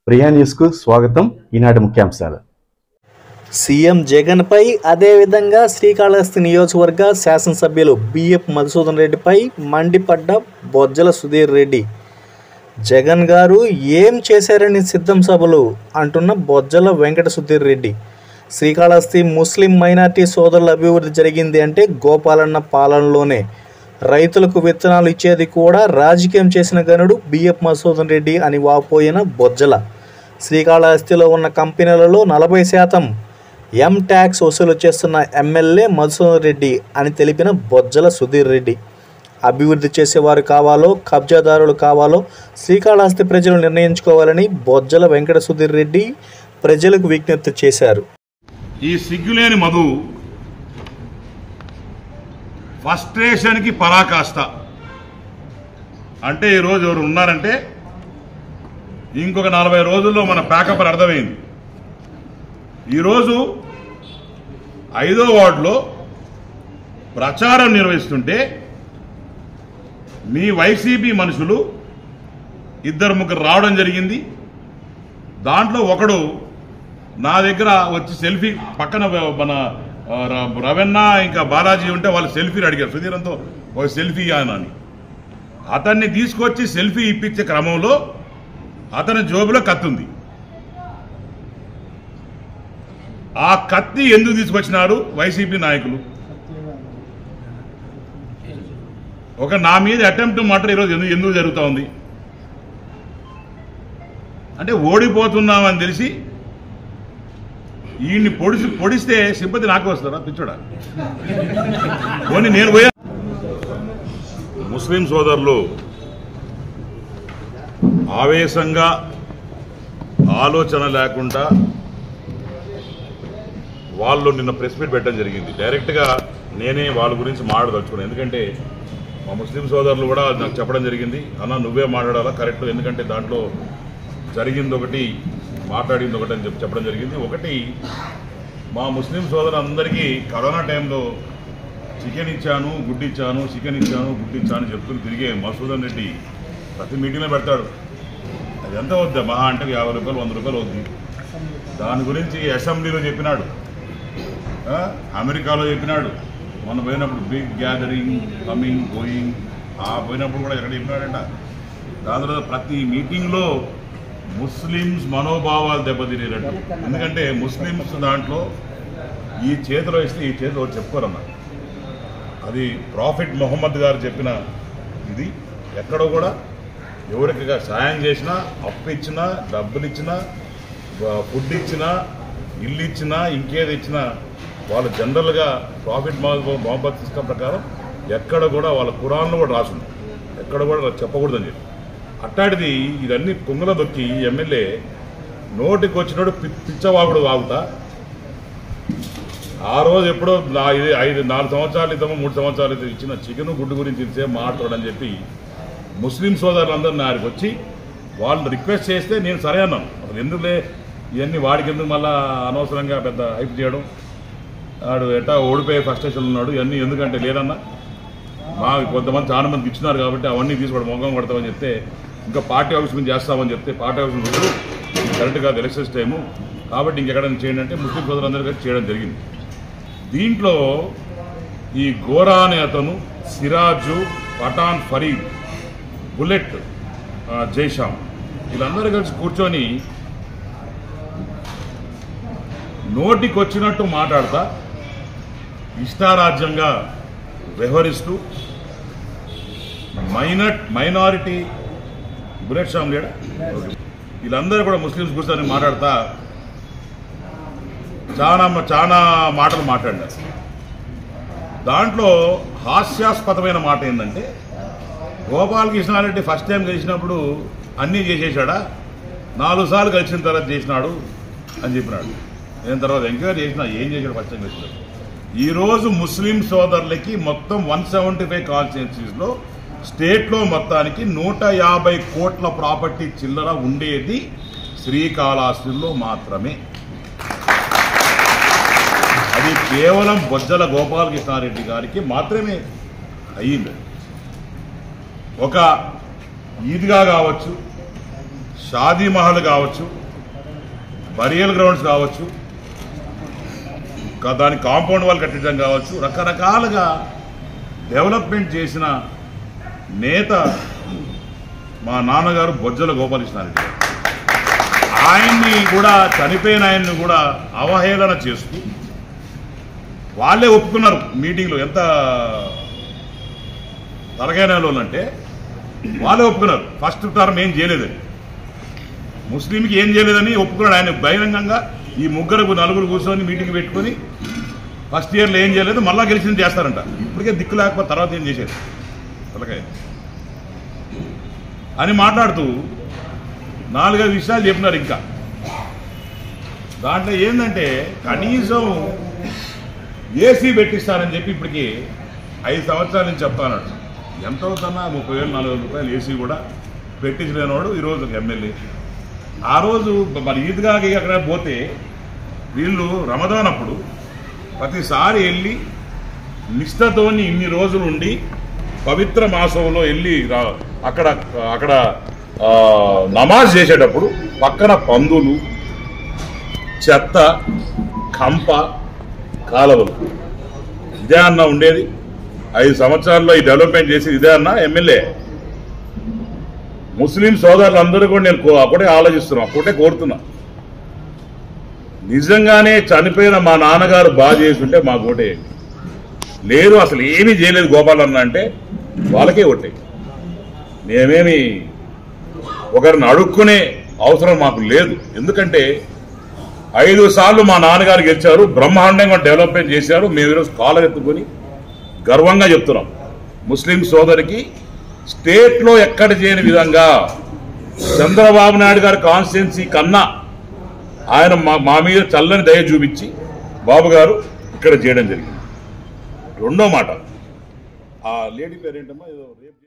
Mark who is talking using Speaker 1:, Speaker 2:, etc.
Speaker 1: ప్రియా న్యూస్కు స్వాగతం. ఈనాటి ముఖ్యాంశాలు.
Speaker 2: సీఎం జగన్పై అదేవిధంగా శ్రీకాళహస్తి నియోజకవర్గ శాసనసభ్యులు బిఎఫ్ మధుసూదన్ రెడ్డిపై మండిపడ్డ బొజ్జల సుధీర్ రెడ్డి. జగన్ గారు ఏం చేశారని సిద్ధం సభలు అంటున్న బొజ్జల వెంకట సుధీర్ రెడ్డి. శ్రీకాళహస్తి ముస్లిం మైనార్టీ సోదరుల అభివృద్ధి జరిగింది అంటే గోపాలన్న పాలనలోనే. రైతులకు విత్తనాలు ఇచ్చేది కూడా రాజకీయం చేసిన గనుడు బిఎఫ్ మధుసూదన్ రెడ్డి అని వాపోయిన బొజ్జల. శ్రీకాళహస్తిలో ఉన్న కంపెనీలలో 40% ఎం ట్యాక్స్ వసూలు చేస్తున్న ఎమ్మెల్యే మధుసూదన్ రెడ్డి అని తెలిపిన బొజ్జల సుధీర్ రెడ్డి. అభివృద్ధి చేసేవారు కావాలో కబ్జాదారులు కావాలో శ్రీకాళహస్తి ప్రజలు నిర్ణయించుకోవాలని బొజ్జల వెంకట సుధీర్ రెడ్డి ప్రజలకు విజ్ఞప్తి చేశారు.
Speaker 3: ఈ సిగ్గులేని మధు ఫ్రస్ట్రేషన్కి పరాకాష్ట. అంటే ఈరోజు ఎవరు ఉన్నారంటే ఇంకొక 40 రోజుల్లో మన ప్యాకప్ అర్థమైంది. ఈరోజు 5వ వార్డులో ప్రచారం నిర్వహిస్తుంటే మీ వైసీపీ మనుషులు 2-3 రావడం జరిగింది. దాంట్లో ఒకడు నా దగ్గర వచ్చి సెల్ఫీ పక్కన మన రవెన్న ఇంకా బాలాజీ ఉంటే వాళ్ళు సెల్ఫీలు అడిగారు. సుధీరంతో ఒక సెల్ఫీ అని అతన్ని తీసుకొచ్చి సెల్ఫీ ఇప్పించే క్రమంలో అతని జోబులో కత్తి ఉంది. ఆ కత్తి ఎందుకు తీసుకొచ్చినారు వైసీపీ నాయకులు? ఒక నా మీద అటెంప్ట్ మర్డర్ ఈరోజు ఎందుకు జరుగుతూ ఉంది అంటే ఓడిపోతున్నామని తెలిసి ఈయన్ని పొడిస్తే సింపతి నాకు వస్తారా పిచ్చోడా? పోనీ నేను పోయా. ముస్లిం సోదరులు ఆవేశంగా ఆలోచన లేకుండా వాళ్ళు నిన్న ప్రెస్ మీట్ పెట్టడం జరిగింది. డైరెక్ట్గా నేనే వాళ్ళ గురించి మాట్లాడదలుచుకున్నాను. ఎందుకంటే మా ముస్లిం సోదరులు కూడా నాకు చెప్పడం జరిగింది, అన్న నువ్వే మాట్లాడాలా కరెక్ట్, ఎందుకంటే దాంట్లో జరిగింది ఒకటి మాట్లాడింది ఒకటి అని చెప్పడం జరిగింది. ఒకటి, మా ముస్లిం సోదరులందరికీ కరోనా టైంలో చికెన్ ఇచ్చాను గుడ్డిచ్చాను, చికెన్ ఇచ్చాను గుడ్డిచ్చాను చెప్తుని తిరిగే మధుసూదన్ రెడ్డి ప్రతి మీటింగ్లో పెడతాడు. అది ఎంత వద్దా మహా అంటే 50 రూపాయలు 100 రూపాయలు అవుద్ది. దాని గురించి అసెంబ్లీలో చెప్పినాడు, అమెరికాలో చెప్పినాడు, మొన్న పోయినప్పుడు బిగ్ గ్యాదరింగ్ కమింగ్ గోయింగ్ పోయినప్పుడు కూడా ఎక్కడ చెప్పినాడంట. దాని తర్వాత ప్రతి మీటింగ్లో ముస్లిమ్స్ మనోభావాలు దెబ్బతినేటట్టు. ఎందుకంటే ముస్లిమ్స్ దాంట్లో ఈ చేతిలో ఇస్తే ఈ చేతిలో చెప్పుకోరమ్మా. అది ప్రాఫిట్ మొహమ్మద్ గారు చెప్పిన ఇది. ఎక్కడో కూడా ఎవరికి సాయం చేసినా, అప్పు ఇచ్చినా, డబ్బులు ఇచ్చినా, ఫుడ్ ఇచ్చినా, ఇల్లు ఇచ్చినా, ఇంకేది ఇచ్చినా వాళ్ళు జనరల్గా ప్రాఫిట్ మొహమ్మద్ సిస్టమ్ ప్రకారం ఎక్కడ కూడా వాళ్ళ ఖురాన్లో కూడా రాసింది, ఎక్కడ కూడా చెప్పకూడదని చెప్పి. అట్టాడిది ఇదన్నీ కుంగల దొక్కి ఎమ్మెల్యే నోటికి వచ్చినోడు పిచ్చవాగుడు వాగుతా. ఆ రోజు ఎప్పుడో 4 సంవత్సరాల క్రితమో 3 సంవత్సరాల క్రితం ఇచ్చిన చికెన్ గుడ్డు గురించి ఇంతే మాట్లాడని చెప్పి ముస్లిం సోదరులందరూ నారికి వచ్చి వాళ్ళు రిక్వెస్ట్ చేస్తే నేను సరే అన్నాను. అసలు ఎందుకులే ఇవన్నీ వాడికి ఎందుకు మళ్ళీ అనవసరంగా పెద్ద హైప్ చేయడం, వాడు ఎట్టా ఓడిపోయే ఫ్రస్ట్రేషన్ ఉన్నాడు, ఇవన్నీ ఎందుకంటే లేదన్నా మా కొంతమంది చాలా మందికి ఇచ్చినారు కాబట్టి అవన్నీ తీసుకోవడం మొగం కొడతామని చెప్తే, ఇంకా పార్టీ ఆఫీస్ మీద చేస్తామని చెప్తే పార్టీ ఆఫీస్ ముందు కరెక్ట్గా ఎలక్షన్స్ టైము కాబట్టి ఇంకెక్కడైనా చేయండి అంటే ముస్లిం సోదరులందరూ కలిసి చేయడం జరిగింది. దీంట్లో ఈ గోరా అనే అతను, సిరాజు, పఠాన్ ఫరీద్, బుల్లెట్ జైషామ్ వీళ్ళందరూ కలిసి కూర్చొని నోటికి వచ్చినట్టు మాట్లాడతా ఇష్టారాజ్యంగా వ్యవహరిస్తూ మైనారిటీ బుల్లెట్ షామ్ లేడా వీళ్ళందరూ కూడా ముస్లిమ్స్ కూర్చొని మాట్లాడతా చాలా మాటలు మాట్లాడినారు. దాంట్లో హాస్యాస్పదమైన మాట ఏంటంటే, గోపాలకృష్ణారెడ్డి ఫస్ట్ టైం కలిసినప్పుడు అన్నీ చేసేసాడా, 4 సార్లు కలిసిన తర్వాత చేసినాడు అని చెప్పినాడు. నేను తర్వాత ఎంక్వైరీ చేసినా ఏం చేశాడు ఫస్ట్ టైం కలిసినాడు. ఈరోజు ముస్లిం సోదరులకి మొత్తం 175 కాన్స్టిట్యున్సీస్లో స్టేట్లో మొత్తానికి 150 కోట్ల ప్రాపర్టీ చిల్లర ఉండేది శ్రీకాళహస్తిలో మాత్రమే. అది కేవలం బొజ్జల గోపాలకృష్ణారెడ్డి గారికి మాత్రమే అయ్యింది. ఒక ఈద్గా కావచ్చు, షాదీ మహల్ కావచ్చు, బరియల్ గ్రౌండ్స్ కావచ్చు, దాని కాంపౌండ్ వాల్ కట్టించడం కావచ్చు, రకరకాలుగా డెవలప్మెంట్ చేసిన నేత మా నాన్నగారు బొజ్జల గోపాలకృష్ణారెడ్డి గారు. ఆయన్ని కూడా, చనిపోయిన ఆయన్ని కూడా అవహేళన చేస్తూ వాళ్ళే ఒప్పుకున్నారు మీటింగ్లో. ఎంత తరగైన వాళ్ళు అంటే వాళ్ళే ఒప్పుకున్నారు. ఫస్ట్ టర్మ్ ఏం చేయలేదని, ముస్లింకి ఏం చేయలేదని ఒప్పుకున్నాడు ఆయన బహిరంగంగా. ఈ నలుగురు కూర్చొని మీటింగ్ పెట్టుకొని ఫస్ట్ ఇయర్లో ఏం చేయలేదు, మళ్ళా గెలిచింది చేస్తారంట. ఇప్పటికే దిక్కు లేకపోతే తర్వాత ఏం చేసేది తలకాయ అని మాట్లాడుతూ 4-5 విషయాలు చెప్పినారు. ఇంకా దాంట్లో ఏంటంటే కనీసం ఏసీ పెట్టిస్తారని చెప్పి ఇప్పటికి 5 సంవత్సరాల నుంచి చెప్తానడు. ఎంత అవుతున్నా 30,000-40,000 రూపాయలు ఏసీ కూడా పెట్టించలేనివాడు ఈరోజు ఎమ్మెల్యే. ఆ రోజు మరి ఈద్గాకి అక్కడ పోతే వీళ్ళు రమదాన్ అప్పుడు ప్రతిసారి వెళ్ళి నిష్ఠతోని ఇన్ని రోజులు ఉండి పవిత్ర మాసంలో వెళ్ళి అక్కడ నమాజ్ చేసేటప్పుడు పక్కన పందులు, చెత్త, కంప, కాలువలు ఇదే అన్న ఉండేది. 5 సంవత్సరాల్లో ఈ డెవలప్మెంట్ చేసి ఇదే అన్న ఎమ్మెల్యే. ముస్లిం సోదరులందరూ కూడా నేను ఒకటే ఆలోచిస్తున్నా, ఒకటే కోరుతున్నా, నిజంగానే చనిపోయిన మా నాన్నగారు బాగా చేసి ఉంటే మాకు ఓటేయండి. లేదు అసలు ఏమీ చేయలేదు గోపాలన్న అంటే వాళ్ళకే ఓటే. మేమేమి ఒకరిని అడుక్కునే అవసరం మాకు లేదు. ఎందుకంటే 5 సార్లు మా నాన్నగారు గెలిచారు, బ్రహ్మాండంగా డెవలప్మెంట్ చేశారు. మేము ఈరోజు కాలర్ ఎత్తుకొని గర్వంగా చెప్తున్నాం. ముస్లిం సోదరికి స్టేట్లో ఎక్కడ చేయని విధంగా చంద్రబాబు నాయుడు గారి కాన్స్టిట్యున్సీ కన్నా ఆయన మా మీద చల్లని దయ చూపించి బాబు గారు ఇక్కడ చేయడం జరిగింది. రెండో మాట, ఆ లేడీ పేరేంటమ్మా, ఏదో రేపు